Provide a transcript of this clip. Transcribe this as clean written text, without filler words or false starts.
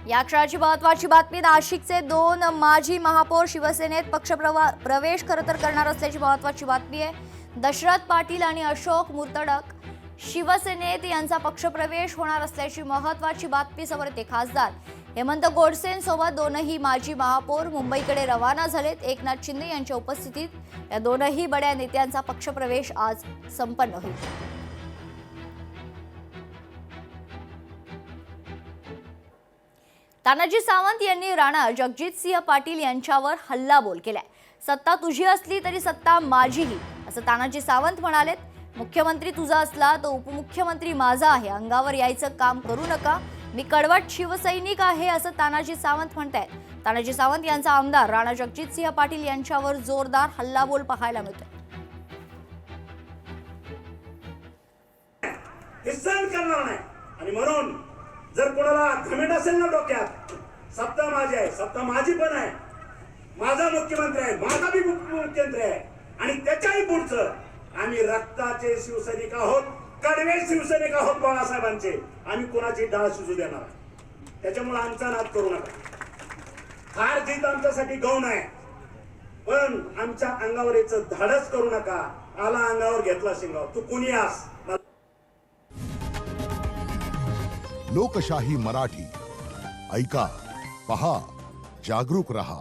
या क्षणाची महत्त्वाची बातमी नाशिकचे 2 माजी महापौर शिवसेनेत प्रवेश खरं तर करणार असल्याची महत्त्वाची बातमी आहे। दशरथ पाटील आणि अशोक मुर्तडक शिवसेनेत यांचा पक्षप्रवेश होणार असल्याची महत्त्वाची बातमी समोर येते। खासदार हेमंत गोडसेंसोबत दोनही माजी महापौर मुंबईकडे रवाना झालेत। एकनाथ शिंदे यांच्या उपस्थितीत या दोनही बड्या नेत्यांचा पक्षप्रवेश आज संपन्न होईल। तानाजी सावंत यांनी राणा जगजितसिंह पाटील यांच्यावर हल्लाबोल केलाय। सत्ता तुझी असली तरी सत्ता माझीही, असं तानाजी सावंत म्हणालेत। मुख्यमंत्री तुझा असला तर उपमुख्यमंत्री माझा आहे, अंगावर यायचं काम करू नका, मी कडवट शिवसैनिक आहे, असं तानाजी सावंत म्हणतायत। तानाजी सावंत यांचा आमदार राणा जगजितसिंह पाटील यांच्यावर जोरदार हल्लाबोल पाहायला मिळतोय। आणि म्हणून जर कोणाला घमेंड असेल ना डोक्यात, सत्ता माझी आहे, सत्ता माझी पण आहे, माझा मुख्यमंत्री आहे, माझा बी मुख्यमंत्री आहे, आणि त्याच्याही पुढचं आम्ही रक्ताचे शिवसैनिक आहोत, कडवे शिवसैनिक आहोत बाळासाहेबांचे। आम्ही कोणाची डाळ शिजू देणार, त्याच्यामुळे आमचा नाद करू नका। हार जीत आमच्यासाठी गौण आहे, पण आमच्या अंगावर याचं धाडस करू नका। आला अंगावर घेतला शिंगावर, तू कुणी आस। लोकशाही मराठी ऐका, पहा, जागरूक रहा।